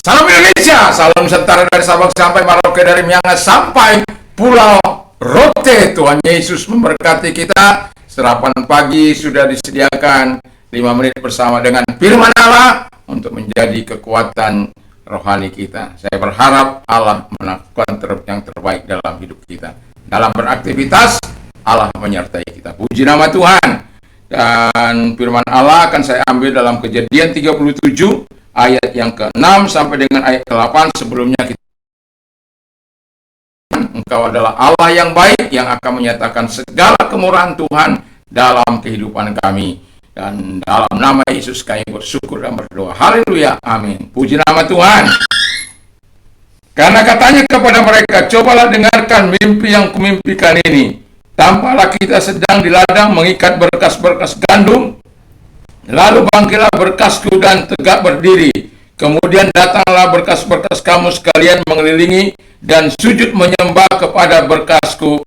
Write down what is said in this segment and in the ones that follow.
Salam Indonesia, salam Nusantara dari Sabang sampai Merauke, dari Miangas sampai Pulau Rote. Tuhan Yesus memberkati kita. Sarapan pagi sudah disediakan 5 menit bersama dengan firman Allah untuk menjadi kekuatan rohani kita. Saya berharap Allah melakukan yang terbaik dalam hidup kita. Dalam beraktivitas, Allah menyertai kita. Puji nama Tuhan. Dan firman Allah akan saya ambil dalam Kejadian 37 ayat yang ke-6 sampai dengan ayat ke-8. Sebelumnya kita, Engkau adalah Allah yang baik, yang akan menyatakan segala kemurahan Tuhan dalam kehidupan kami. Dan dalam nama Yesus kami bersyukur dan berdoa. Haleluya, amin. Puji nama Tuhan. Karena katanya kepada mereka, cobalah dengarkan mimpi yang kumimpikan ini. Tampaklah kita sedang di ladang mengikat berkas-berkas gandum. Lalu bangkitlah berkasku dan tegak berdiri. Kemudian datanglah berkas-berkas kamu sekalian mengelilingi dan sujud menyembah kepada berkasku.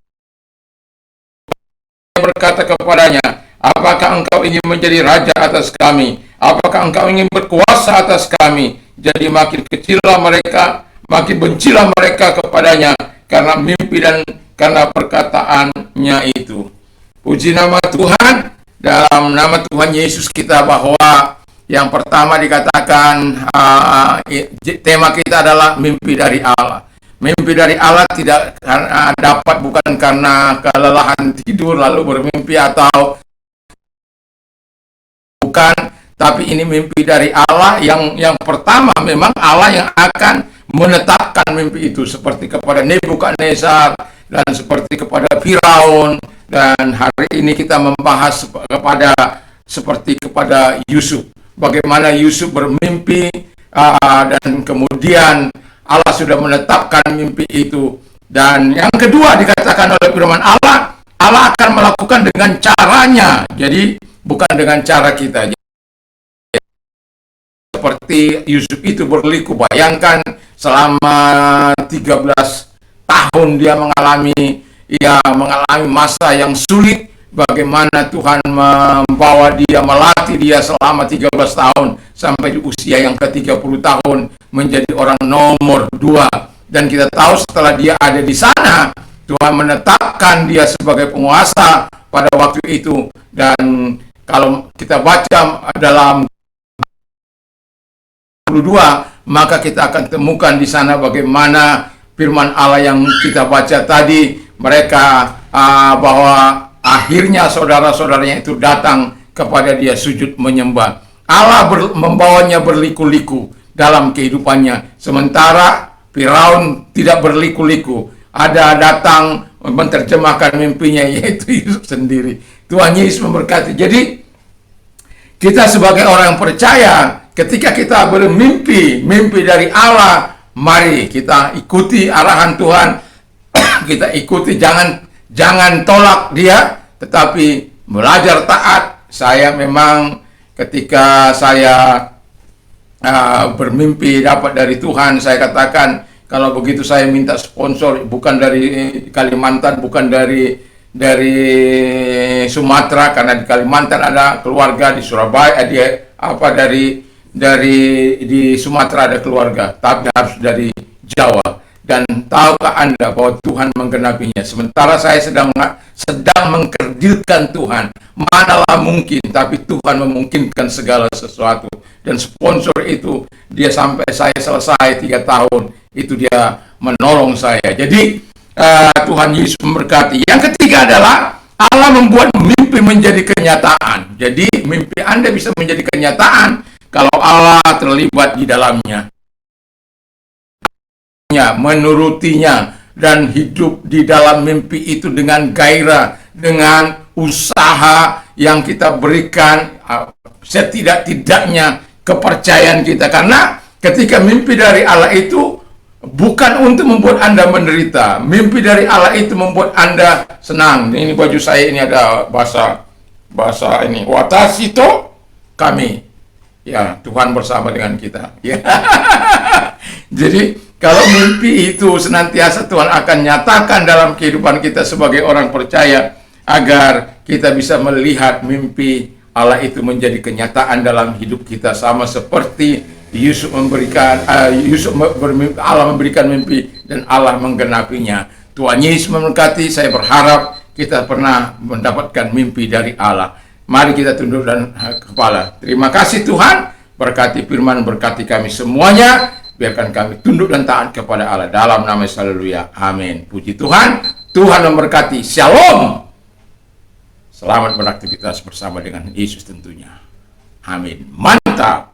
Berkata kepadanya, apakah engkau ingin menjadi raja atas kami? Apakah engkau ingin berkuasa atas kami? Jadi makin kecillah mereka, makin bencilah mereka kepadanya karena mimpi dan karena perkataannya itu. Puji nama Tuhan. Dalam nama Tuhan Yesus kita, bahwa yang pertama dikatakan tema kita adalah mimpi dari Allah. Mimpi dari Allah tidak dapat bukan karena kelelahan tidur lalu bermimpi atau bukan, tapi ini mimpi dari Allah. Yang pertama memang Allah yang akan menetapkan mimpi itu, seperti kepada Nebukadnezar dan seperti kepada Firaun. Dan hari ini kita membahas seperti kepada Yusuf. Bagaimana Yusuf bermimpi dan kemudian Allah sudah menetapkan mimpi itu. Dan yang kedua dikatakan oleh firman Allah, Allah akan melakukan dengan caranya. Jadi bukan dengan cara kita. Seperti Yusuf itu berliku, bayangkan selama 13 tahun dia mengalami masa yang sulit. Bagaimana Tuhan membawa dia, melatih dia selama 13 tahun sampai di usia yang ke-30 tahun menjadi orang nomor 2. Dan kita tahu setelah dia ada di sana, Tuhan menetapkan dia sebagai penguasa pada waktu itu. Dan kalau kita baca dalam 22, maka kita akan temukan di sana bagaimana firman Allah yang kita baca tadi, mereka bahwa akhirnya saudara-saudaranya itu datang kepada dia sujud menyembah. Allah membawanya berliku-liku dalam kehidupannya, sementara Firaun tidak berliku-liku. Ada datang menerjemahkan mimpinya, yaitu Yusuf sendiri. Tuhan Yesus memberkati. Jadi kita sebagai orang yang percaya, ketika kita bermimpi, mimpi dari Allah, mari kita ikuti arahan Tuhan. Kita ikuti, jangan tolak dia, tetapi belajar taat. Saya memang ketika saya bermimpi dapat dari Tuhan, saya katakan, kalau begitu saya minta sponsor, bukan dari Kalimantan, bukan dari Sumatera, karena di Kalimantan ada keluarga, di Surabaya di Sumatera ada keluarga, tapi harus dari Jawa. Dan tahukah Anda bahwa Tuhan menggenapinya? Sementara saya sedang mengkerdilkan Tuhan, manalah mungkin, tapi Tuhan memungkinkan segala sesuatu. Dan sponsor itu, dia sampai saya selesai 3 tahun, itu dia menolong saya. Jadi Tuhan Yesus memberkati. Yang ketiga adalah Allah membuat mimpi menjadi kenyataan. Jadi mimpi Anda bisa menjadi kenyataan kalau Allah terlibat di dalamnya, menurutinya, dan hidup di dalam mimpi itu dengan gairah, dengan usaha yang kita berikan, setidak-tidaknya kepercayaan kita. Karena ketika mimpi dari Allah itu bukan untuk membuat Anda menderita, mimpi dari Allah itu membuat Anda senang. Ini baju saya ini ada bahasa ini, watashi to kami. Ya, Tuhan bersama dengan kita. Ya. Jadi kalau mimpi itu senantiasa Tuhan akan nyatakan dalam kehidupan kita sebagai orang percaya, agar kita bisa melihat mimpi Allah itu menjadi kenyataan dalam hidup kita, sama seperti Yusuf memberikan Allah memberikan mimpi dan Allah menggenapinya. Tuhan Yesus memberkati. Saya berharap kita pernah mendapatkan mimpi dari Allah. Mari kita tunduk dan kepala. Terima kasih Tuhan. Berkati firman, berkati kami semuanya. Biarkan kami tunduk dan taat kepada Allah. Dalam nama Yesus, haleluya. Amin. Puji Tuhan. Tuhan memberkati. Shalom. Selamat beraktivitas bersama dengan Yesus tentunya. Amin. Mantap.